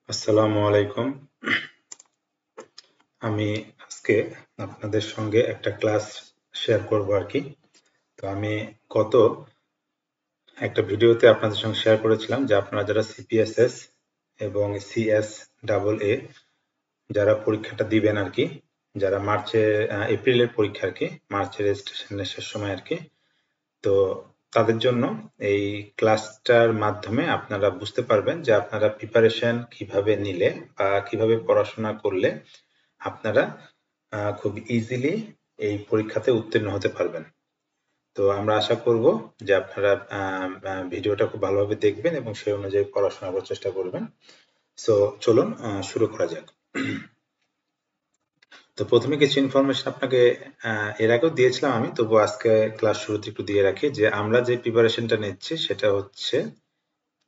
আসসালামু আলাইকুম। আমি আজকে আপনাদের সঙ্গে একটা ক্লাস শেয়ার করব আর কি। তো আমি গত একটা ভিডিওতে আপনাদের সঙ্গে শেয়ার করেছিলাম যে আপনারা যারা সিপিএসএস এবং সিএস ডাবল এ যারা পরীক্ষাটা দিবেন আর কি, যারা এপ্রিলের পরীক্ষা আর কি, মার্চের রেজিস্ট্রেশনের শেষ সময় আর কি। তো তাদের জন্য এই ক্লাসটার মাধ্যমে আপনারা বুঝতে পারবেন যে আপনারা প্রিপারেশন কিভাবে নিলে বা কিভাবে পড়াশোনা করলে আপনারা খুব ইজিলি এই পরীক্ষাতে উত্তীর্ণ হতে পারবেন। তো আমরা আশা করব যে আপনারা ভিডিওটা খুব ভালোভাবে দেখবেন এবং সেই অনুযায়ী পড়াশোনা করার চেষ্টা করবেন। সো চলুন শুরু করা যাক। তো প্রথমে কিছু ইনফরমেশন আপনাকে এর আগেও দিয়েছিলাম আমি, তবু আজকে ক্লাস শুরুতে একটু দিয়ে রাখি যে আমরা যে প্রিপারেশনটা নিচ্ছি সেটা হচ্ছে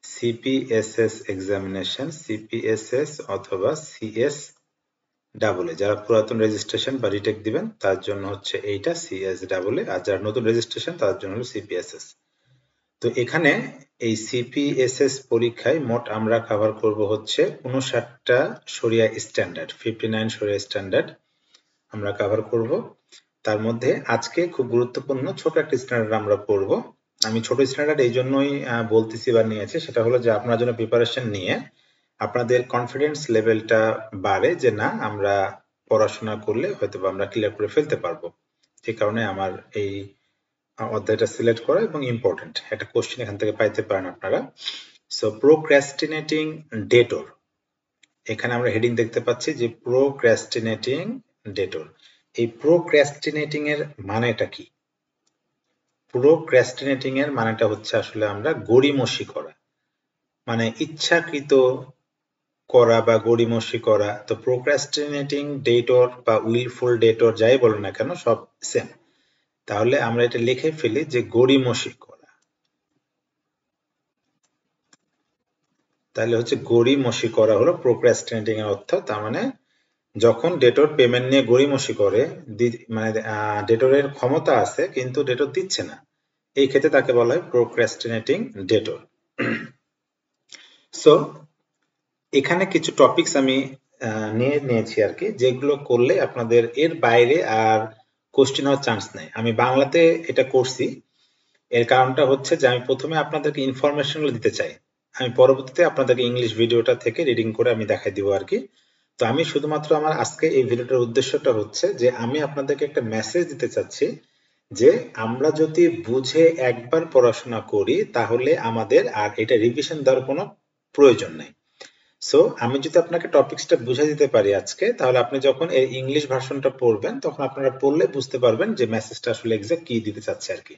সিপিএসএস এক্সামিনেশন, সিপিএসএস অথবা সিএস ডাবল এ। যারা পুরাতন রেজিস্ট্রেশন বা রিটেক দিবেন তার জন্য হচ্ছে এইটা সিএস ডাবল এ, আর যারা নতুন রেজিস্ট্রেশন তার জন্য হলো সিপিএসএস। তো এখানে এই সিপিএসএস পরীক্ষায় মোট আমরা কভার করব হচ্ছে 59টা শরিয়া স্ট্যান্ডার্ড, 59 শরিয়া স্ট্যান্ডার্ড আমরা কভার করব। তার মধ্যে আজকে খুব গুরুত্বপূর্ণ ছোট একটা স্ট্যান্ডার্ড আমরা পড়ব। আমি ছোট স্ট্যান্ডার্ড এই জন্যই বলতেছি বা নিয়েছি, সেটা হলো যে আপনার জন্য প্রিপারেশন নিয়ে আপনাদের কনফিডেন্স লেভেলটা বাড়ে যে না আমরা পড়াশোনা করলে হয়তো আমরা ক্লিয়ার করে ফেলতে পারবো। যে কারণে আমার এই অধ্যায়টা সিলেক্ট করা এবং ইম্পর্টেন্ট একটা কোশ্চেন এখান থেকে পাইতে পারেন আপনারা। সো প্রোক্রাস্টিনেটিং ডেটর, এখানে আমরা হেডিং দেখতে পাচ্ছি যে প্রোক্রাস্টিনেটিং ডেটর। এই প্রোক্রাস্টিনেটিং এর মানেটা কি? প্রোক্রাস্টিনেটিং এর মানেটা হচ্ছে আসলে আমরা গড়িমসি করা, মানে ইচ্ছাকৃত করা বা গড়িমসি করা। তো প্রোক্রাস্টিনেটিং ডেটর বা উইলফুল ডেটর যাই বলো না কেন সব সেম। তাহলে আমরা এটা লিখে ফেলি যে গড়িমসি করা। তাহলে হচ্ছে গড়িমসি করা হলো প্রোক্রাস্টিনেটিং এর অর্থ। তার মানে যখন ডেটর পেমেন্ট নিয়ে গড়িমসি করে, মানে ডেটরের ক্ষমতা আছে কিন্তু ডেটর দিচ্ছে না, এই ক্ষেত্রে তাকে বলা হয় প্রোক্রাস্টিনেটিং ডেটর। সো এখানে কিছু টপিকস আমি নিয়েছি আর কি, যেগুলো করলে আপনাদের এর বাইরে আর কোশ্চেন হওয়ার চান্স নেই। আমি বাংলাতে এটা করছি, এর কারণটা হচ্ছে যে আমি প্রথমে আপনাদেরকে ইনফরমেশনগুলো দিতে চাই, আমি পরবর্তীতে আপনাদেরকে ইংলিশ ভিডিওটা থেকে রিডিং করে আমি দেখাই দিব আর কি। তো আমি শুধুমাত্র আমার আজকে এই ভিডিওটার উদ্দেশ্যটা হচ্ছে যে আমি আপনাদেরকে একটা মেসেজ দিতে চাচ্ছি যে আমরা যদি বুঝে একবার পড়াশোনা করি তাহলে আমাদের আর এটা রিভিশন দেওয়ার কোনো প্রয়োজন নেই। সো আমি যদি আপনাকে টপিকসটা বুঝিয়ে দিতে পারি আজকে, তাহলে আপনি যখন এই ইংলিশ ভার্সনটা পড়বেন তখন আপনারা পড়লে বুঝতে পারবেন যে মেসেজটা আসলে এক্সাক্ট কি দিতে চাচ্ছে আর কি।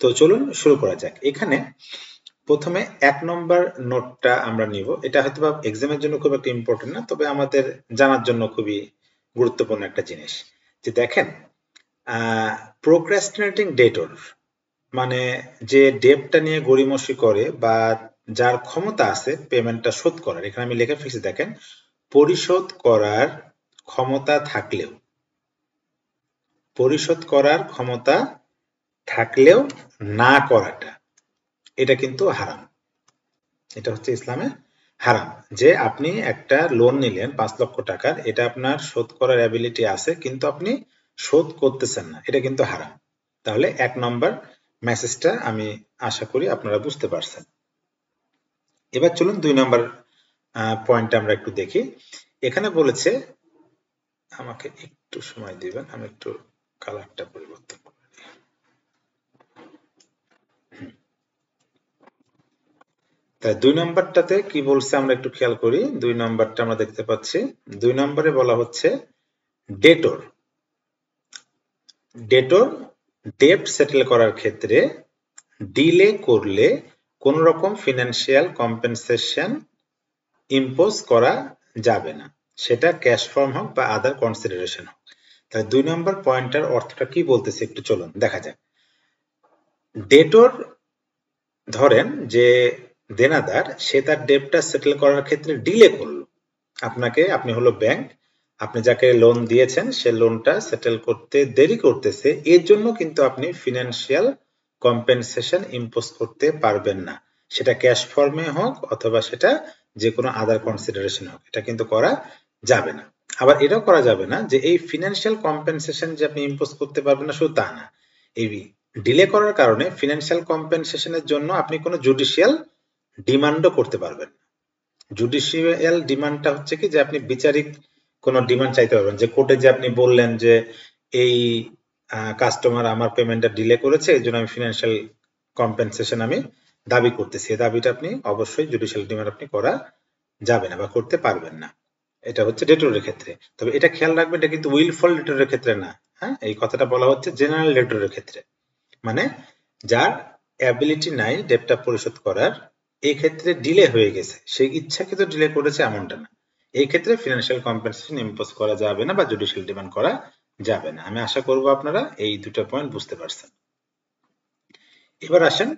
তো চলুন শুরু করা যাক। এখানে প্রথমে 1 নম্বর নোটটা আমরা নিব। এটা হয়তোবা এক্সামের জন্য খুব একটা ইম্পর্টেন্ট না, তবে আমাদের জানার জন্য খুবই গুরুত্বপূর্ণ একটা জিনিস। যে দেখেন, প্রোক্রাস্টিনেটিং ডেটর মানে যে ডেটটা নিয়ে গড়িমসি করে বা যার ক্ষমতা আছে পেমেন্টটা শোধ করার। এখানে আমি লিখে ফেলছি দেখেন, পরিশোধ করার ক্ষমতা থাকলেও, পরিশোধ করার ক্ষমতা থাকলেও না করাটা, এটা কিন্তু হারাম। এটা হচ্ছে ইসলামে হারাম। যে আপনি একটা লোন নিলেন 5 লক্ষ টাকার, এটা আপনার শোধ করার অ্যাবিলিটি আছে কিন্তু আপনি শোধ করতেছেন না, এটা কিন্তু হারাম। তাহলে 1 নম্বর মেসেজটা আমি আশা করি আপনারা বুঝতে পারছেন। এবার চলুন 2 নম্বর পয়েন্টটা আমরা একটু দেখি। এখানে বলেছে, আমাকে একটু সময় দিবেন, আমি একটু কালারটা পরিবর্তন করি। তাই 2 নম্বরটাতে কি বলছে আমরা একটু খেয়াল করি। 2 নম্বরটা আমরা দেখতে পাচ্ছি, 2 নম্বরে বলা হচ্ছে ডেটর, ডেটর ডেট সেটেল করার ক্ষেত্রে ডিলে করলে কোন রকম ফিনান্সিয়াল কম্পেনসেশন ইম্পোজ করা যাবে না, সেটা ক্যাশ ফর্ম হোক বা আদার কনসিডারেশন হোক। তাহলে 2 নম্বর পয়েন্টের অর্থটা কি বলতেছে একটু চলুন দেখা যাক। ডেটর, ধরেন যে দেনাদার সে তার ডেটটা সেটেল করার ক্ষেত্রে ডিলে করলো, আপনি হলো ব্যাংক, আপনি যাকে লোন দিয়েছেন সে লোনটা সেটেল করতে দেরি করতেছে, এর জন্য কিন্তু আপনি ফিনান্সিয়াল কম্পেনসেশন ইম্পোজ করতে পারবেন না, সেটা ক্যাশ ফর্মে হোক অথবা সেটা যে কোনো আদার কনসিডারেশন হোক, এটা কিন্তু করা যাবে না। আবার এটাও করা যাবে না যে এই ফিনান্সিয়াল কম্পেনসেশন যে আপনি ইম্পোজ করতে পারবেন না, শুধু তা না, এই ডিলে করার কারণে ফিনান্সিয়াল কম্পেনসেশনের জন্য আপনি কোনো জুডিশিয়াল ডিমান্ডও করতে পারবেন না। জুডিশিয়াল ডিমান্ডটা হচ্ছে কি, যে আপনি বিচারিক কোনো ডিমান্ড চাইতে পারবেন, যে কোর্টে যে আপনি বললেন যে এই কাস্টমার আমার পেমেন্টটা ডিলে করেছে, এই জন্য আমি ফিনান্সিয়াল কম্পেনসেশন আমি দাবি করতেছি, এই দাবিটা আপনি অবশ্যই জুডিশিয়াল ডিমান্ড আপনি করা যাবে না বা করতে পারবেন না। এটা হচ্ছে ডেটরের ক্ষেত্রে। তবে এটা খেয়াল রাখবেন, এটা কিন্তু উইলফল ডেটরের ক্ষেত্রে না। হ্যাঁ, এই কথাটা বলা হচ্ছে জেনারেল ডেটরের ক্ষেত্রে, মানে যার অ্যাবিলিটি নাই ডেটটা পরিশোধ করার, এই ক্ষেত্রে ডিলে হয়ে গেছে, সে ইচ্ছাকৃত ডিলে করেছে এমনটা না, এই ক্ষেত্রে ফিনান্সিয়াল কম্পেনসেশন ইম্পোজ করা যাবে না বা জুডিশিয়াল ডিমান্ড করা যাবে না। আমি আশা করব আপনারা এই দুটো পয়েন্ট বুঝতে পারছেন। এবার আসেন,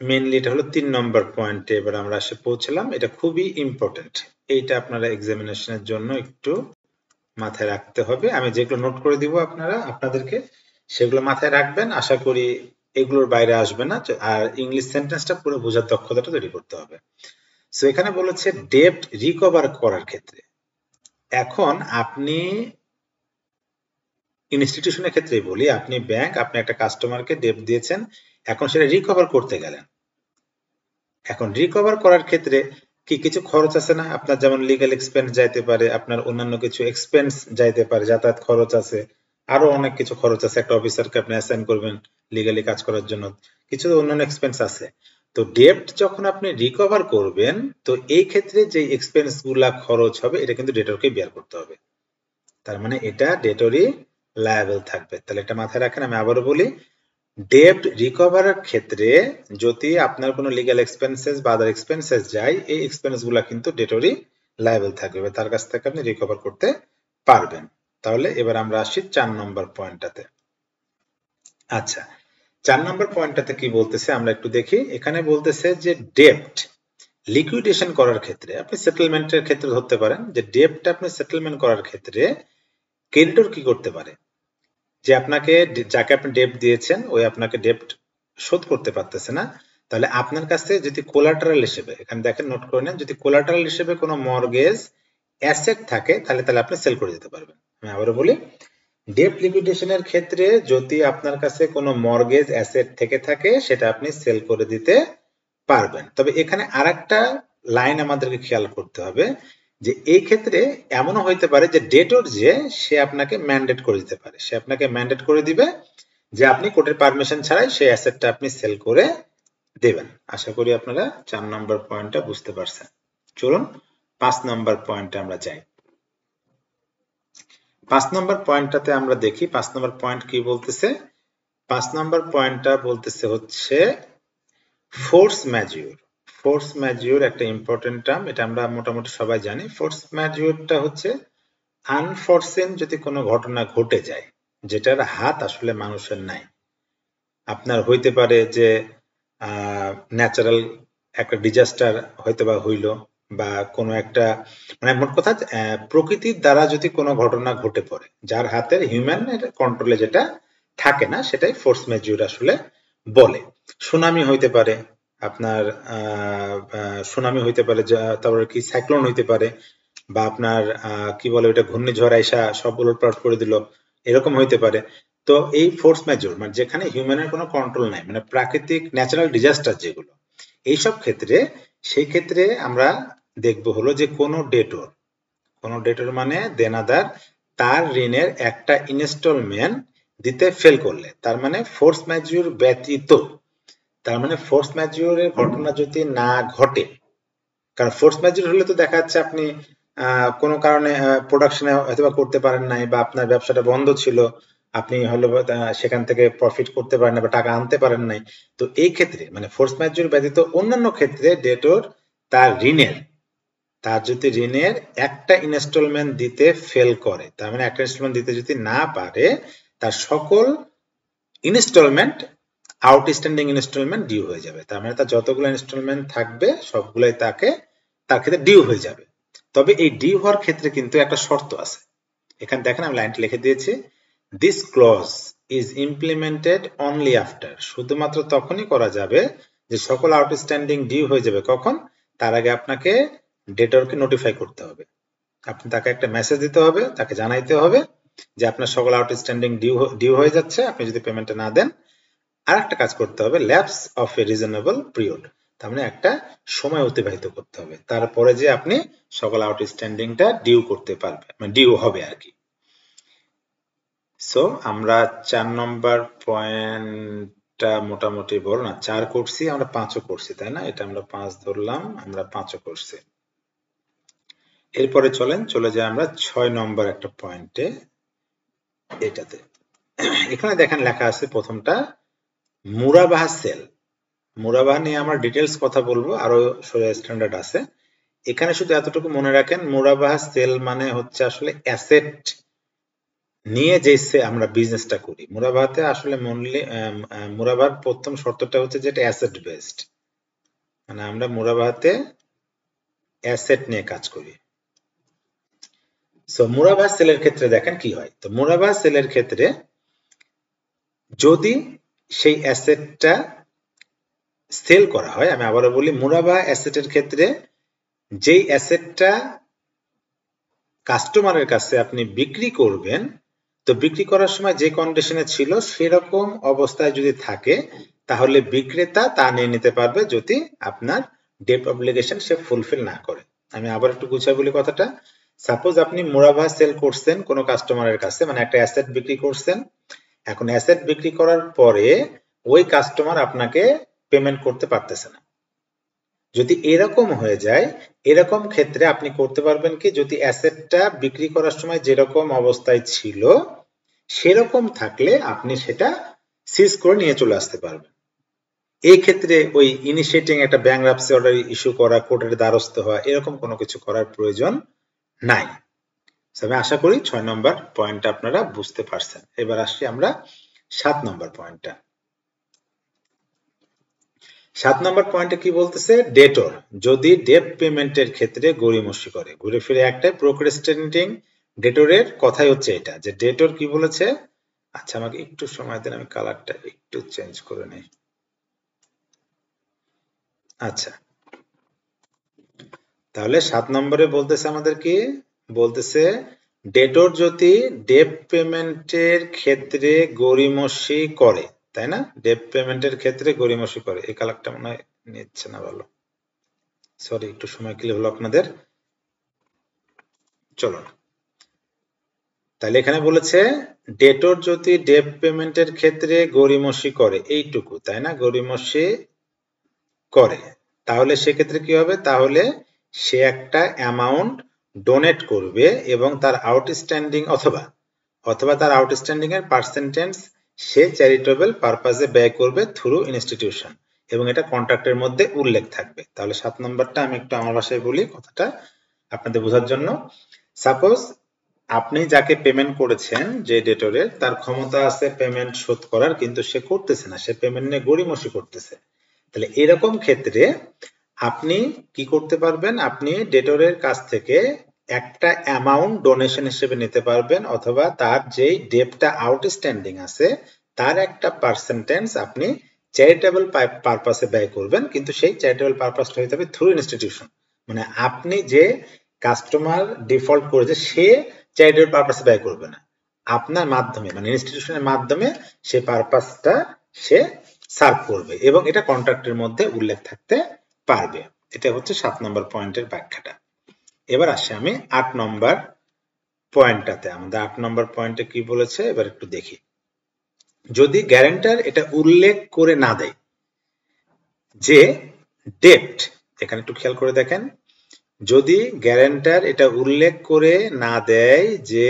মেইনলি এটা হলো 3 নম্বর পয়েন্টে এবার আমরা এসে পৌঁছলাম। এটা খুবই ইম্পর্টেন্ট, এইটা আপনারা এক্সামিনেশনের জন্য একটু মাথায় রাখতে হবে। আমি যেগুলো নোট করে দিব আপনাদেরকে, সেগুলো মাথায় রাখবেন। আশা করি এগুলোর বাইরে আসবে না। আর ইংলিশ সেন্টেন্সটা পুরো বোঝার দক্ষতাটা তৈরি করতে হবে। সো এখানে বলেছে ডেট রিকভার করার ক্ষেত্রে। এখন আপনি ইনস্টিটিউশনের ক্ষেত্রেই বলি, আপনি ব্যাংক, আপনি একটা কাস্টমারকে ডেট দিয়েছেন, এখন সেটা রিকভার করতে গেলেন। এখন রিকভার করার ক্ষেত্রে কি কিছু খরচ আছে না আপনার, যেমন লিগ্যাল এক্সপেন্স যাইতে পারে, আপনার অন্যান্য কিছু এক্সপেন্স যাইতে পারে, যাতায়াত খরচ আছে, আরো অনেক কিছু খরচ আছে। একটা অফিসারকে আপনি অ্যাসাইন করবেন লিগ্যালি কাজ করার জন্য, কিছু অন্যান্য এক্সপেন্স আছে। তো ডেট যখন আপনি রিকভার করবেন, তো এই ক্ষেত্রে যে এক্সপেন্স গুলা খরচ হবে, এটা কিন্তু ডেটরকে বেয়ার করতে হবে। তার মানে এটা ডেটরই লায়াবল থাকবে। তাহলে এটা মাথায় রাখেন। আমি আবারও বলি, ডেট রিকভারের ক্ষেত্রে যদি আপনার কোনো লিগ্যাল এক্সপেন্সেস বা আদার এক্সপেন্সেস যায়, এই এক্সপেন্স গুলা কিন্তু ডেটরই লায়াবল থাকবে, তার কাছ থেকে আপনি রিকভার করতে পারবেন। তাহলে এবার আমরা আসি 4 নম্বর পয়েন্টটাতে। আচ্ছা, 4 নম্বর পয়েন্টটাতে কি বলতেছে আমরা একটু দেখি। এখানে বলতেছে যে ডেট লিকুইডেশন করার ক্ষেত্রে, আপনি সেটেলমেন্টের ক্ষেত্রে ধরতে পারেন যে ডেটটা আপনি সেটেলমেন্ট করার ক্ষেত্রে ক্রেডিটর কি করতে পারে, যে আপনাকে, যাকে আপনি ডেট দিয়েছেন, ওই আপনাকে ডেট শোধ করতে পারতেছে না, তাহলে আপনার কাছে যদি কোলাটারাল হিসেবে, এখানে দেখেন নোট করে নেন, যদি কোলাটারাল হিসেবে কোনো মর্গেজ অ্যাসেট থাকে, তাহলে আপনি সেল করে দিতে পারবেন। আমি আবারও বলি, ডেট লিকুইডেশনের ক্ষেত্রে যদি আপনার কাছে কোনো মর্গেজ অ্যাসেট থেকে থাকে, সেটা আপনি সেল করে দিতে পারবেন। তবে এখানে আরেকটা লাইন আমাদেরকে খেয়াল করতে হবে, যে এই ক্ষেত্রে এমনও হইতে পারে যে ডেটর যে সে আপনাকে ম্যান্ডেট করে দিতে পারে, সে আপনাকে ম্যান্ডেট করে দিবে যে আপনি কোর্টের পারমিশন ছাড়াই সেই অ্যাসেটটা আপনি সেল করে দেবেন। আশা করি আপনারা 4 নম্বর পয়েন্টটা বুঝতে পারছেন। চলুন 5 নম্বর পয়েন্টে আমরা যাই। 5 নম্বর পয়েন্টটাতে আমরা দেখি 5 নম্বর পয়েন্ট কি বলতেছে। 5 নম্বর পয়েন্টটা বলতেছে হচ্ছে ফোর্স ম্যাজিউর। ফোর্স ম্যাজিউর একটা ইম্পর্টেন্ট টার্ম, এটা আমরা মোটামুটি সবাই জানি। ফোর্স ম্যাজিউরটা হচ্ছে আনফরসিন যদি কোনো ঘটনা ঘটে যায়, যেটার হাত আসলে মানুষের নাই। আপনার হইতে পারে যে ন্যাচারাল একটা ডিজাস্টার হয়তো বা হইল, বা কোনো একটা, মানে মোট কথা প্রকৃতির দ্বারা যদি কোনো ঘটনা ঘটে পড়ে, যার হাতের হিউম্যান কন্ট্রোলে যেটা থাকে না, সেটাই ফোর্স ম্যাজিউর আসলে বলে। সুনামি হইতে পারে, আপনার সুনামি হইতে পারে, তারপরে কি সাইক্লোন হইতে পারে, বা আপনার কি বলে ওইটা ঘূর্ণিঝড় আইসা সব উলটপালট করে দিল, এরকম হইতে পারে। তো এই ফোর্স ম্যাজর, মানে যেখানে হিউম্যানের কোনো কন্ট্রোল নাই, মানে প্রাকৃতিক ন্যাচারাল ডিজাস্টার যেগুলো, এইসব ক্ষেত্রে, সেই ক্ষেত্রে আমরা দেখবো হলো যে কোনো ডেটর মানে দেনাদার তার ঋণের একটা ইনস্টলমেন্ট দিতে ফেল করলে, তার মানে ফোর্স ম্যাজর ব্যতীত, তার মানে ফোর্স ম্যাজরের ঘটনা যদি না ঘটে, কারণ ফোর্স ম্যাজর হলে তো দেখা যাচ্ছে আপনি কোনো কারণে প্রোডাকশনে হয়তো করতে পারেন নাই, বা আপনার ব্যবসাটা বন্ধ ছিল, আপনি হলো সেখান থেকে প্রফিট করতে পারেন না বা টাকা আনতে পারেন নাই। তো এই ক্ষেত্রে মানে ফোর্স ম্যাজর ব্যতীত অন্যান্য ক্ষেত্রে ডেটর তার যদি ঋণের একটা ইনস্টলমেন্ট দিতে ফেল করে, তার মানে একটা ইনস্টলমেন্ট দিতে যদি না পারে, তার সকল ইনস্টলমেন্ট, আউটস্ট্যান্ডিং ইনস্টলমেন্ট ডিউ হয়ে যাবে। তার মানে তার যতগুলো ইনস্টলমেন্ট থাকবে সবগুলাই তার ক্ষেত্রে ডিউ হয়ে যাবে। তবে এই ডিউ হওয়ার ক্ষেত্রে কিন্তু একটা শর্ত আছে। এখানে দেখেন আমি লাইনটা লিখে দিয়েছি, this clause is implemented only after, শুধুমাত্র তখনই করা যাবে যে সকল আউটস্ট্যান্ডিং ডিউ হয়ে যাবে, কখন, তার আগে আপনাকে ডেটরকে নোটিফাই করতে হবে। আপনি তাকে একটা মেসেজ দিতে হবে, তাকে জানাইতে হবে যে আপনার সকল আউটস্ট্যান্ডিং ডিউ হয়ে যাচ্ছে, আপনি যদি পেমেন্টটা না দেন। আর একটা কাজ করতে হবে, lapse of A reasonable period, তার মানে একটা সময় অতিবাহিত করতে হবে, তারপরে যে আপনি সকল আউটস্ট্যান্ডিংটা ডিউ করতে পারবেন, মানে ডিউ হবে আর কি। সো আমরা 4 নম্বর পয়েন্টটা মোটামুটি বড় না, 4 করছি, আমরা 5ও করছি, তাই না? এটা আমরা 5 ধরলাম, আমরা 5ও করছি। এরপরে চলে যাই আমরা 6 নম্বর একটা পয়েন্টে, এটাতে। এখানে দেখেন লেখা আছে প্রথমটা মুরাবাহা সেল। মুরাবাহা নিয়ে আমরা ডিটেলস কথা বলবো, আরো স্ট্যান্ডার্ড আছে। এখানে শুধু এতটুকু মনে রাখেন, মুরাবাহা সেল মানে হচ্ছে আসলে অ্যাসেট নিয়ে যে আমরা বিজনেসটা করি। মুরাবাহাতে আসলে মুরাবাহার প্রথম শর্তটা হচ্ছে যেটা অ্যাসেট বেসড, মানে আমরা মুরাবাহাতে অ্যাসেট নিয়ে কাজ করি। সো মুরাবাহা সেলের ক্ষেত্রে দেখেন কি হয়। তো মুরাবাহা সেলের ক্ষেত্রে যদি সেই অ্যাসেটটা সেল করা হয়, আমি আবারও বলি, মুরাবাহা অ্যাসেটের ক্ষেত্রে যেই অ্যাসেটটা কাস্টমারের কাছে আপনি বিক্রি করবেন, তো বিক্রি করার সময় যে কন্ডিশনে ছিল সেরকম অবস্থায় যদি থাকে, তাহলে বিক্রেতা তা নিয়ে নিতে পারবে যদি আপনার ডেট অব্লিগেশন সে ফুলফিল না করে। আমি আবার একটু গুছিয়ে বলি কথাটা। সাপোজ আপনি মুরাবাহা সেল করছেন কোনো কাস্টমারের কাছে, মানে একটা অ্যাসেট বিক্রি করছেন। এখন অ্যাসেট বিক্রি করার পরে ওই কাস্টমার আপনাকে পেমেন্ট করতে পারতেছে না। যদি এরকম হয়ে যায়, এরকম ক্ষেত্রে আপনি করতে পারবেন কি, যদি অ্যাসেটটা বিক্রি করার সময় যেরকম অবস্থায় ছিল সেরকম থাকলে আপনি সেটা সিজ করে নিয়ে চলে আসতে পারবেন। এই ক্ষেত্রে ওই ইনিশিয়েটিং একটা ব্যাংক্রাপসি অর্ডার ইস্যু করা, কোর্টের দ্বারস্থ হওয়া, এরকম কোনো কিছু করার প্রয়োজন নাই। আমি আশা করি 6 নম্বর পয়েন্টটা আপনারা বুঝতে পারছেন। এবার আসছি আমরা 7 নম্বর পয়েন্টটা। 7 নম্বর পয়েন্টে কি বলতেছে, ডেটর যদি ডেট পেমেন্টের ক্ষেত্রে গড়িমসি করে। ঘুরে ফিরে একটাই, প্রোক্রেস্টিনেটিং ডেটরের কথাই হচ্ছে এটা, যে ডেটর কি বলেছে। আচ্ছা আমাকে একটু সময় দেন, আমি কালারটা একটু চেঞ্জ করে নেই। আচ্ছা, তাহলে 7 নম্বরে বলতেছে আমাদের কি বলতেছে, ডেটর যদি ডেট পেমেন্টের ক্ষেত্রে গড়িমসি করে, তাই না? ডেট পেমেন্টের ক্ষেত্রে গড়িমসি করে। এই কালারটা মনে হয় নিচ্ছে না ভালো, সরি, একটু সময় কি হলো আপনাদের। চলো, তাহলে এখানে বলেছে ডেটর যদি ডেট পেমেন্টের ক্ষেত্রে গড়িমসি করে, এইটুকু, তাই না? গড়িমসি করে, তাহলে সেক্ষেত্রে কি হবে, তাহলে সে একটা অ্যামাউন্ট ডোনেট করবে এবং তার আউটস্ট্যান্ডিং অথবা তার আউটস্ট্যান্ডিং এর পার্সেন্টেজ সে চ্যারিটেবল পারপাজে ব্যয় করবে থ্রু ইনস্টিটিউশন, এবং এটা কন্ট্রাক্টের মধ্যে উল্লেখ থাকবে। তাহলে 7 নম্বরটা আমি একটু আমার ভাষায় বলি কথাটা আপনাদের বোঝার জন্য। সাপোজ আপনি যাকে পেমেন্ট করেছেন, যে ডেটরের, তার ক্ষমতা আছে পেমেন্ট শোধ করার, কিন্তু সে করতেছে না, সে পেমেন্ট নিয়ে গড়িমসি করতেছে। তাহলে এরকম ক্ষেত্রে আপনি কি করতে পারবেন, আপনি ডেটরের কাছ থেকে একটা অ্যামাউন্ট ডোনেশন হিসেবে নিতে পারবেন, অথবা তার যেই ডেটটা আউটস্ট্যান্ডিং আছে তার একটা পার্সেন্টেজ আপনি চ্যারিটেবল পারপাসে ব্যয় করবেন, কিন্তু সেই চ্যারিটেবল পারপাসটা হতে হবে থ্রু ইনস্টিটিউশন। মানে আপনি যে কাস্টমার ডিফল্ট করেছে সে চ্যারিটেবল পারপাসে ব্যয় করবে না, আপনার মাধ্যমে, মানে ইনস্টিটিউশনের মাধ্যমে সে পারপাসটা সে সার্ভ করবে, এবং এটা কন্ট্রাক্টের মধ্যে উল্লেখ থাকতে পারবে। এটা হচ্ছে 7 নম্বর পয়েন্টের ব্যাখ্যাটা। এবার আসি আমি 8 নম্বর পয়েন্টটাতে। আমাদের 8 নম্বর পয়েন্টে কি বলেছে এবার একটু দেখি। যদি গ্যারান্টার এটা উল্লেখ করে না দেয় যে ডেট, এখানে একটু খেয়াল করে দেখেন, যদি গ্যারান্টার এটা উল্লেখ করে না দেয় যে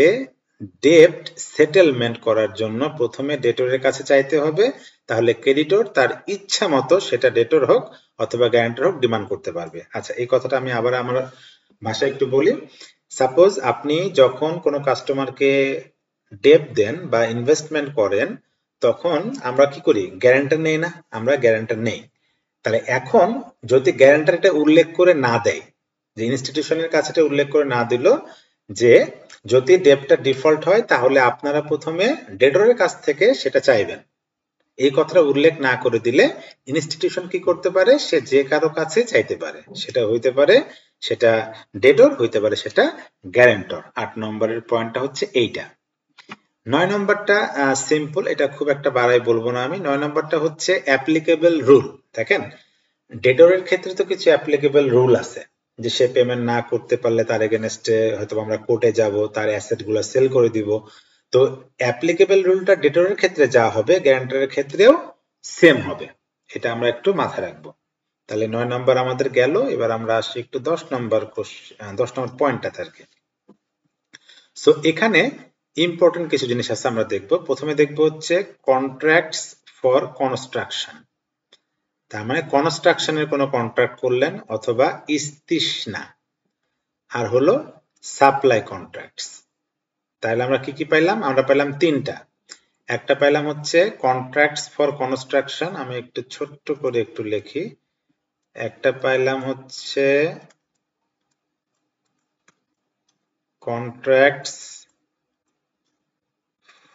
ডেট সেটেলমেন্ট করার জন্য প্রথমে ডেটরের কাছে চাইতে হবে, তাহলে ক্রেডিটর তার ইচ্ছা মতো, সেটা ডেটর হোক অথবা গ্যারান্টার হোক, ডিমান্ড করতে পারবে। আচ্ছা, এই কথাটা আমি আবার আমার ভাষায় একটু বলি। সাপোজ আপনি যখন কোনো কাস্টমারকে ডেট দেন বা ইনভেস্টমেন্ট করেন, তখন আমরা কি করি, গ্যারান্টার নেই না? আমরা গ্যারান্টার নেই। তাহলে এখন যদি গ্যারান্টার এটা উল্লেখ করে না দেয়, যে ইনস্টিটিউশনের কাছে এটা উল্লেখ করে না দিল যে যদি ডেটটা ডিফল্ট হয় তাহলে আপনারা প্রথমে ডেটরের কাছ থেকে সেটা চাইবেন, এই কথাটা উল্লেখ না করে দিলে ইনস্টিটিউশন কি করতে পারে, সে যে কারো কাছে চাইতে পারে, সেটা হইতে পারে সেটা ডেটর, হইতে পারে সেটা গ্যারান্টর। 8 নম্বরের পয়েন্টটা হচ্ছে এইটা। 9 নম্বরটা সিম্পল, এটা খুব একটা বাড়াই বলবো না আমি। 9 নম্বরটা হচ্ছে অ্যাপ্লিকেবল রুল। দেখেন ডেটরের ক্ষেত্রে তো কিছু অ্যাপ্লিকেবল রুল আছে, যে সে পেমেন্ট না করতে পারলে তার এগেনস্টে হয়তো আমরা কোর্টে যাব, তার অ্যাসেট গুলো সেল করে দিব। তো অ্যাপ্লিকেবল রুলটা ডেটরের ক্ষেত্রে যা হবে গ্যারান্টরের ক্ষেত্রেও সেম হবে, এটা আমরা একটু মাথায় রাখবো। তাহলে 9 নম্বর আমাদের গেল। এবার আমরা আসি একটু 10 নম্বর পয়েন্টটাতে আর কি। সো এখানে ইম্পর্টেন্ট কিছু জিনিস আছে আমরা দেখব। প্রথমে দেখব হচ্ছে কন্ট্রাক্টস ফর কনস্ট্রাকশন। তার মানে কনস্ট্রাকশনের কোনো কন্ট্রাক্ট করলেন অথবা ইস্তিসনা, আর হলো সাপ্লাই কন্ট্রাক্টস। তাহলে আমরা কি কি পাইলাম? আমরা পাইলাম তিনটা। একটা পাইলাম হচ্ছে কন্ট্রাক্টস ফর কনস্ট্রাকশন, আমি একটু ছোট্ট করে একটু লিখি। একটা পাইলাম হচ্ছে কন্ট্রাক্টস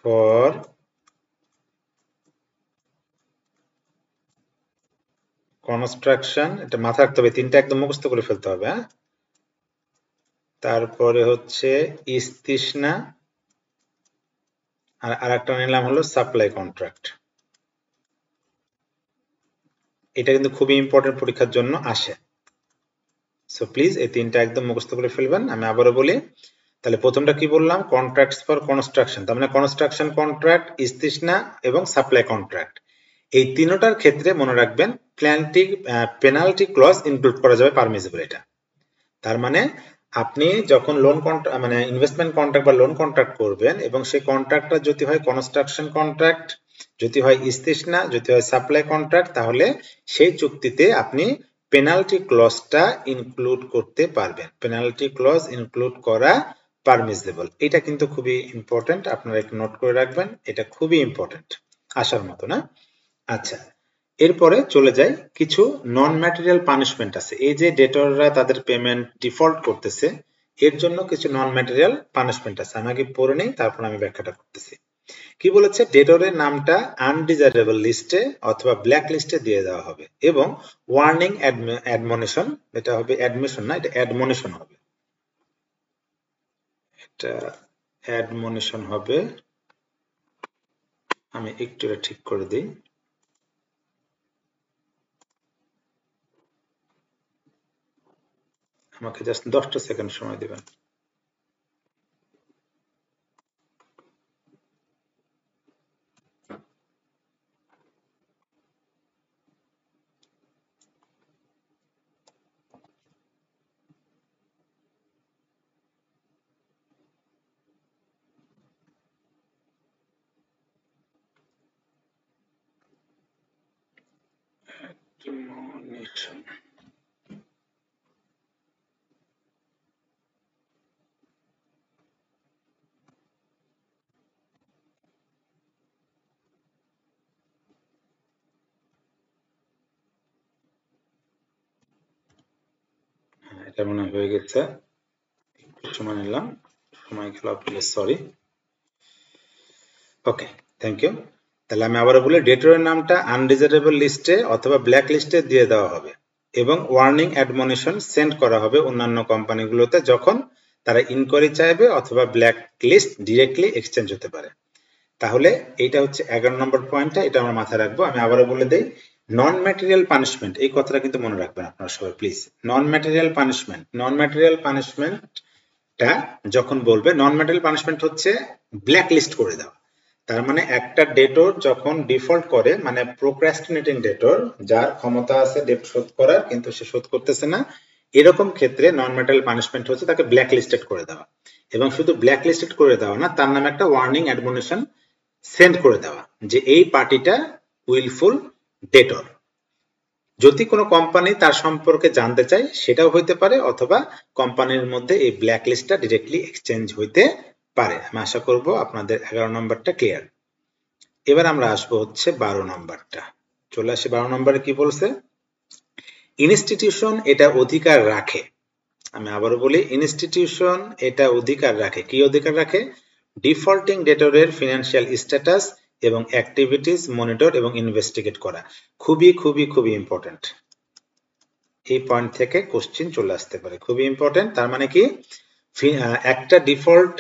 ফর কনস্ট্রাকশন, এটা মাথায় রাখতে হবে, তিনটা একদম মুখস্থ করে ফেলতে হবে। হ্যাঁ, তারপরে হচ্ছে ইস্তিসনা, আর আরেকটা নিলাম হলো সাপ্লাই কন্ট্রাক্ট। এটা কিন্তু খুবই ইম্পর্টেন্ট, পরীক্ষার জন্য আসে। সো প্লিজ এই তিনটা একদম মুখস্থ করে ফেলবেন। আমি আবারও বলি, তাহলে প্রথমটা কি বললাম? কন্ট্রাক্টস ফর কনস্ট্রাকশন, তার মানে কনস্ট্রাকশন কন্ট্রাক্ট, ইস্তিসনা এবং সাপ্লাই কন্ট্রাক্ট। এই তিনটার ক্ষেত্রে মনে রাখবেন পেনাল্টি ক্লজ ইনক্লুড করা যাবে পারমিসিবল। এটা তার মানে আপনি যখন লোন মানে ইনভেস্টমেন্ট কন্ট্রাক্ট বা লোন কন্ট্রাক্ট করবেন এবং সেই কন্ট্রাক্টটা যদি হয় কনস্ট্রাকশন কন্ট্রাক্ট, যদি হয় ইস্তিসনা, যদি হয় সাপ্লাই কন্ট্রাক্ট, তাহলে সেই চুক্তিতে আপনি পেনাল্টি ক্লজটা ইনক্লুড করতে পারবেন। পেনাল্টি ক্লজ ইনক্লুড করা পারমিসিবল। এটা কিন্তু খুবই ইম্পর্টেন্ট, আপনারা একটু নোট করে রাখবেন, এটা খুবই ইম্পর্টেন্ট, আসার মতো না। আচ্ছা, এরপরে চলে যাই, কিছু নন ম্যাটেরিয়াল পানিশমেন্ট আছে। এই যে ডেটররা তাদের পেমেন্ট ডিফল্ট করতেছে, এর জন্য কিছু নন ম্যাটেরিয়াল পানিশমেন্ট আছে। আমি আগে পড়ে নেই, তারপর আমি ব্যাখ্যাটা করতেছি। কি বলেছে? ডেটরের নামটা আনডিজারেবল লিস্টে অথবা ব্ল্যাক লিস্টে দিয়ে দেওয়া হবে এবং ওয়ার্নিং অ্যাডমনিশন, এটা হবে অ্যাডমিশন না, এটা অ্যাডমনিশন হবে, এটা অ্যাডমনিশন হবে। আমি একটু এটা ঠিক করে দিই। আমাকে জাস্ট 10টা সেকেন্ড সময় দিবেন। Admonition. এটা মনে হয়ে গেছে, সময় নিলাম, সময় গেল, সরি। Okay, thank you. তাহলে আমি আবার বলি, ডেটরের নামটা আনডিজারেবল লিস্টে অথবা ব্ল্যাক লিস্টে দিয়ে দেওয়া হবে এবং ওয়ার্নিং অ্যাডমনিশন সেন্ড করা হবে অন্যান্য কোম্পানিগুলোতে যখন তারা ইনকোয়ারি চাইবে অথবা ব্ল্যাক লিস্ট ডিরেক্টলি এক্সচেঞ্জ হতে পারে। তাহলে এইটা হচ্ছে 11 নম্বর পয়েন্টটা, এটা আমরা মাথায় রাখবো। আমি আবারও বলে দেই, নন ম্যাটেরিয়াল পানিশমেন্ট, এই কথাটা কিন্তু মনে রাখবেন আপনারা সবাই প্লিজ। নন ম্যাটেরিয়াল পানিশমেন্টটা যখন বলবে, নন ম্যাটেরিয়াল পানিশমেন্ট হচ্ছে ব্ল্যাক লিস্ট করে দেওয়া। তার মানে একটা ডেটর যখন ডিফল্ট করে, মানে প্রোক্রাস্টিনেটিং ডেটর, যার ক্ষমতা আছে ডেট শোধ করার কিন্তু সে শোধ করতেছে না, এরকম ক্ষেত্রে নন ম্যাটেরিয়াল পানিশমেন্ট হচ্ছে তাকে ব্ল্যাক লিস্টেড করে দেওয়া। এবং শুধু ব্ল্যাক লিস্টেড করে দেওয়া না, তার নামে একটা ওয়ার্নিং অ্যাডমনিশন সেন্ড করে দেওয়া যে এই পার্টিটা উইলফুল ডেটর। যদি কোনো কোম্পানি তার সম্পর্কে জানতে চায় সেটাও হইতে পারে, অথবা কোম্পানির মধ্যে এই ব্ল্যাক লিস্টটা ডিরেক্টলি এক্সচেঞ্জ হইতে পারে। আমি আশা করব আপনাদের 11 নম্বরটা ক্লিয়ার। এবার আমরা আসবো হচ্ছে 12 নম্বরটা। চলে আসি 12 নম্বরে কি বলছে? ইনস্টিটিউশন এটা অধিকার রাখে, আমি আবারও বলি, ইনস্টিটিউশন এটা অধিকার রাখে। কি অধিকার রাখে? ডিফল্টিং ডেটরের ফিনান্সিয়াল স্ট্যাটাস এবং অ্যাক্টিভিটিস মনিটর এবং ইনভেস্টিগেট করা। খুবই খুবই খুবই ইম্পর্টেন্ট। এই পয়েন্ট থেকে কোশ্চেন চলে আসতে পারে, খুবই ইম্পর্টেন্ট। তার মানে কি, একটা ডিফল্ট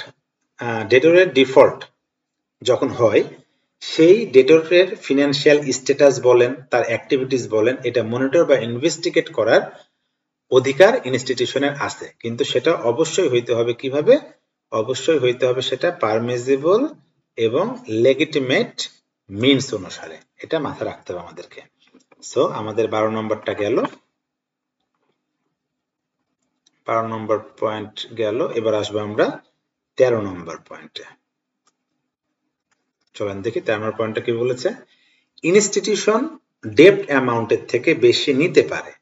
ডেটরের ডিফল্ট যখন হয়, সেই ডেটরের ফিনান্সিয়াল স্ট্যাটাস বলেন, তার অ্যাক্টিভিটিস বলেন, এটা মনিটর বা ইনভেস্টিগেট করার অধিকার ইনস্টিটিউশনের আছে। কিন্তু সেটা অবশ্যই হইতে হবে কিভাবে? অবশ্যই হইতে হবে সেটা পারমিসিবল এবং লেজিটিমেট মিনস অনুসারে। এটা মাথায় রাখতে হবে আমাদেরকে। সো আমাদের 12 নম্বরটা গেল, 12 নম্বর পয়েন্ট গেল। এবার আসবো আমরা 13 নম্বর পয়েন্টে। চলেন দেখি 13 নম্বর পয়েন্টটা কি বলেছে। ইনস্টিটিউশন ডেপ্ট অ্যামাউন্টের থেকে বেশি নিতে পারে।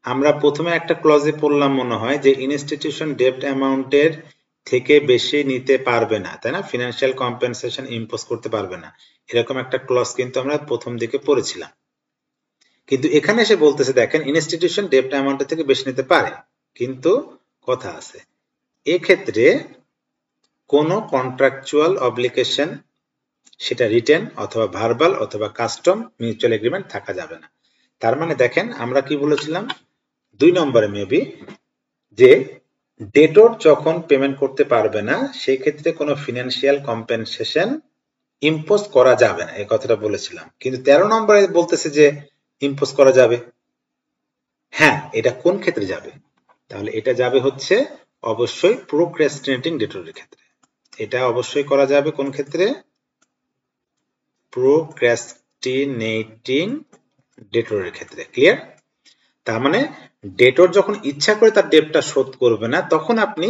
আমরা প্রথমে একটা ক্লজে পড়লাম মনে হয় যে ইনস্টিটিউশন ডেপ্ট অ্যামাউন্টের থেকে বেশি নিতে পারবে না, তাই না? ফিনান্সিয়াল কম্পেনসেশন ইম্পোজ করতে পারবে না, এরকম একটা ক্লজ কিন্তু আমরা প্রথম দিকে পড়েছিলাম। কিন্তু এখানে এসে বলতেছে দেখেন, ইনস্টিটিউশন ডেপ্ট অ্যামাউন্টের থেকে বেশি নিতে পারে, কিন্তু কথা আছে, এক্ষেত্রে কোনো কন্ট্রাকচুয়াল অব্লিগেশন, সেটা রিটেন অথবা ভার্বাল অথবা কাস্টম মিউচুয়াল এগ্রিমেন্ট থাকা যাবে না। তার মানে দেখেন আমরা কি বলেছিলাম 2 নম্বরে মেবি, যে ডেটর যখন পেমেন্ট করতে পারবে না সেই ক্ষেত্রে কোনো ফিনান্সিয়াল কম্পেনসেশন ইম্পোজ করা যাবে না, এই কথাটা বলেছিলাম। কিন্তু 13 নম্বরে বলতেছে যে ইম্পোজ করা যাবে। হ্যাঁ, এটা কোন ক্ষেত্রে যাবে? তাহলে এটা যাবে হচ্ছে অবশ্যই প্রোক্রাস্টিনেটিং ডেটরের ক্ষেত্রে। এটা অবশ্যই করা যাবে কোন ক্ষেত্রে? প্রোক্রাস্টিনেটিং ডেটরের ক্ষেত্রে। ক্লিয়ার? তার মানে ডেটর যখন ইচ্ছা করে তার ডেটটা শোধ করবে না, তখন আপনি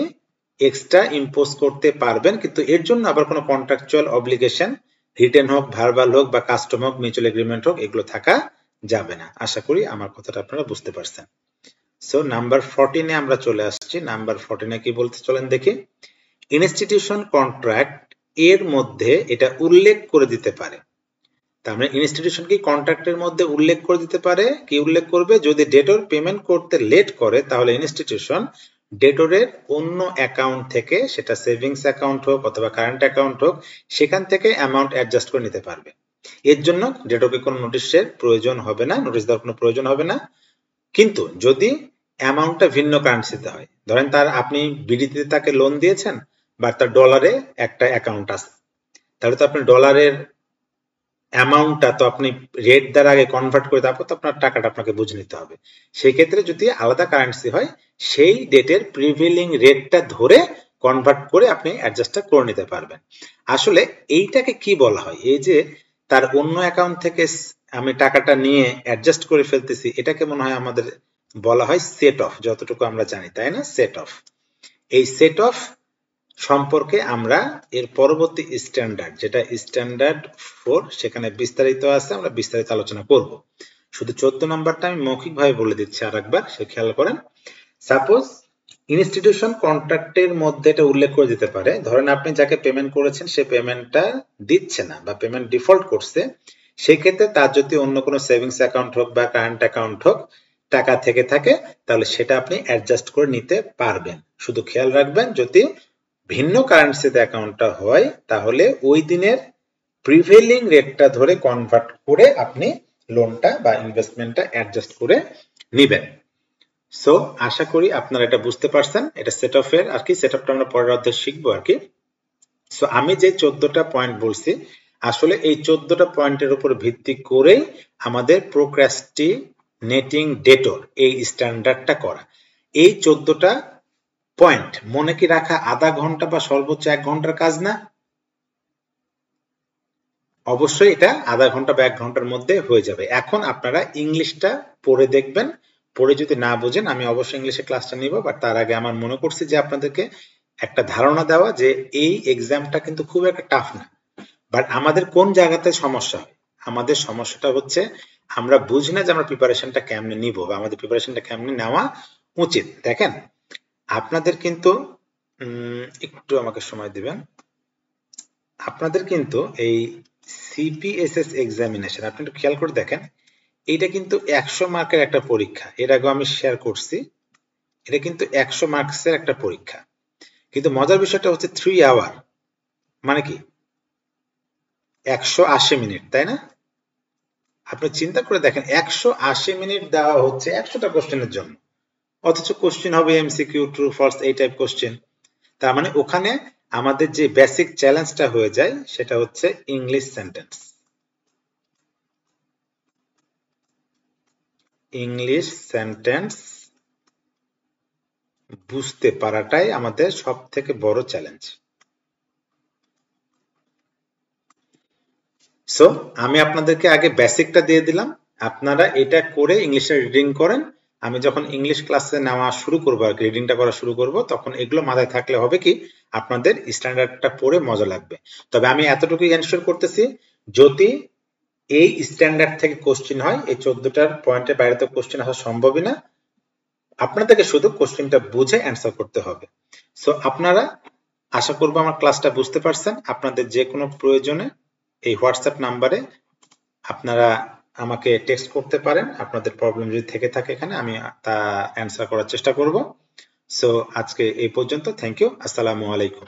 এক্সট্রা ইম্পোজ করতে পারবেন, কিন্তু এর জন্য আবার কোনো কন্ট্রাকচুয়াল অব্লিগেশন, রিটেন হোক, ভার্বাল হোক বা কাস্টম হোক, মিউচুয়াল এগ্রিমেন্ট হোক, এগুলো থাকা যাবে না। আশা করি আমার কথাটা আপনারা বুঝতে পারছেন। সো নাম্বার 14 এ আমরা চলে আসছি। নাম্বার 14 এ কি বলতে চলেন দেখি। ইনস্টিটিউশন কন্ট্রাক্ট এর মধ্যে এটা উল্লেখ করে দিতে পারে। তার মানে ইনস্টিটিউশন কি কন্ট্রাক্টের মধ্যে উল্লেখ করে দিতে পারে? কি উল্লেখ করবে? যদি ডেটর পেমেন্ট করতে লেট করে তাহলে ইনস্টিটিউশন ডেটরের অন্য অ্যাকাউন্ট থেকে, সেটা সেভিংস অ্যাকাউন্ট হোক অথবা কারেন্ট অ্যাকাউন্ট হোক, সেখান থেকে অ্যামাউন্ট অ্যাডজাস্ট করে নিতে পারবে। এর জন্য ডেটরকে কোনো নোটিশের প্রয়োজন হবে না, নোটিশ দেওয়ার কোনো প্রয়োজন হবে না। কিন্তু যদি অ্যামাউন্টটা ভিন্ন কারেন্সিতে হয়, ধরেন তার আপনি বিডিতে তাকে লোন দিয়েছেন বা তার ডলারে একটা অ্যাকাউন্ট আছে, তাহলে তো আপনি ডলারের অ্যামাউন্টটা তো আপনি রেট দ্বারা আগে কনভার্ট করে তারপর তো আপনার টাকাটা আপনাকে বুঝে নিতে হবে। সেই ক্ষেত্রে যদি আলাদা কারেন্সি হয়, সেই ডেটের প্রিভেলিং রেটটা ধরে কনভার্ট করে আপনি অ্যাডজাস্টটা করে নিতে পারবেন। আসলে এইটাকে কি বলা হয়? এই যে তার অন্য অ্যাকাউন্ট থেকে আমি টাকাটা নিয়ে অ্যাডজাস্ট করে ফেলতেছি, এটাকে মনে হয় আমাদের বলা হয় সেট অফ, যতটুকু আমরা জানি, তাই না? Set of. এই সেট অফ সম্পর্কে আমরা এর পরবর্তী স্ট্যান্ডার্ড, যেটা স্ট্যান্ডার্ড 4, সেখানে বিস্তারিত আছে, আমরা বিস্তারিত আলোচনা করব। শুধু 14 নম্বরটা আমি মৌখিকভাবে বলে দিচ্ছি আরেকবার, সে খেয়াল করেন। সাপোজ ইনস্টিটিউশন কন্ট্রাক্টের মধ্যে এটা উল্লেখ করে দিতে পারে, ধরেন আপনি যাকে পেমেন্ট করেছেন সে পেমেন্টটা দিচ্ছে না বা পেমেন্ট ডিফল্ট করছে, সেই ক্ষেত্রে তার যদি অন্য কোনো সেভিংস অ্যাকাউন্ট হোক বা কারেন্ট অ্যাকাউন্ট হোক টাকা থেকে থাকে, তাহলে সেটা আপনি অ্যাডজাস্ট করে নিতে পারবেন। শুধু খেয়াল রাখবেন, যদি ভিন্ন কারেন্সিতে অ্যাকাউন্টটা হয় তাহলে ওই দিনের প্রিভেলিং রেটটা ধরে কনভার্ট করে আপনি লোনটা বা ইনভেস্টমেন্টটা অ্যাডজাস্ট করে নেবেন। সো আশা করি আপনারা এটা বুঝতে পারছেন। এটা সেট অফ এর আর কি, সেট আপটা আমরা পরের অধ্যায়ে শিখবো আর কি। সো আমি যে 14টা পয়েন্ট বলছি, আসলে এই 14টা পয়েন্টের উপর ভিত্তি করেই আমাদের প্রোক্রাস্টিনেটিং ডেটর এই স্ট্যান্ডার্ডটা করা। এই 14টা পয়েন্ট মনে কি রাখা আধা ঘন্টা বা সর্বোচ্চ 1 ঘন্টার কাজ না? অবশ্যই এটা আধা ঘন্টা বা 1 ঘন্টার মধ্যে হয়ে যাবে। এখন আপনারা ইংলিশটা পড়ে দেখবেন, পড়ে যদি না বোঝেন আমি অবশ্যই ইংলিশে ক্লাসটা নিব, বাট তার আগে আমার মনে করছি যে আপনাদেরকে একটা ধারণা দেওয়া যে এই এক্সামটা কিন্তু খুব একটা টাফ না। বাট আমাদের কোন জায়গাতে সমস্যা হয়? আমাদের সমস্যাটা হচ্ছে আমরা বুঝি না যে আমরা প্রিপারেশনটা কেমনে নিব বা আমাদের প্রিপারেশনটা কেমনে নেওয়া উচিত। দেখেন আপনাদের কিন্তু একটু আমাকে সময় দিবেন। আপনাদের কিন্তু এই সিপিএসএস এক্সামিনেশন আপনি একটু খেয়াল করে দেখেন, এইটা কিন্তু 100 মার্কের একটা পরীক্ষা। এর আগে আমি শেয়ার করছি, এটা কিন্তু 100 মার্কসের একটা পরীক্ষা। কিন্তু মজার বিষয়টা হচ্ছে 3 আওয়ার। মানে কি 180 মিনিট, তাই না? আপনি চিন্তা করে দেখেন 180 মিনিট দেওয়া হচ্ছে 100টা কোশ্চেনের জন্য, অথচ কোশ্চেন হবে এমসিকিউ, ট্রু ফলস, এই টাইপ কোশ্চেন। তার মানে ওখানে আমাদের যে বেসিক চ্যালেঞ্জটা হয়ে যায় সেটা হচ্ছে ইংলিশ সেন্টেন্স। ইংলিশ সেন্টেন্স বুঝতে পারাটাই আমাদের সব থেকে বড় চ্যালেঞ্জ। সো আমি আপনাদেরকে আগে বেসিকটা দিয়ে দিলাম, আপনারা এটা করে ইংলিশে রিডিং করেন। আমি যখন ইংলিশ ক্লাসে নেওয়া শুরু করবো আর রিডিংটা করা শুরু করব, তখন এগুলো মাথায় থাকলে হবে কি আপনাদের স্ট্যান্ডার্ডটা পড়ে মজা লাগবে। তবে আমি এতটুকুই এনশিওর করতেছি, যদি এই স্ট্যান্ডার্ড থেকে কোশ্চেন হয়, এই 14টার পয়েন্টের বাইরে তো কোশ্চেন আসা সম্ভবই না, আপনাদেরকে শুধু কোশ্চেনটা বুঝে অ্যান্সার করতে হবে। সো আপনারা আশা করবো আমার ক্লাসটা বুঝতে পারছেন। আপনাদের যে কোনো প্রয়োজনে এই হোয়াটসঅ্যাপ নাম্বারে আপনারা আমাকে টেক্সট করতে পারেন। আপনাদের প্রবলেম যদি থেকে থাকে এখানে, আমি তা অ্যান্সার করার চেষ্টা করব। সো আজকে এই পর্যন্ত। Thank you. আসসালামু আলাইকুম।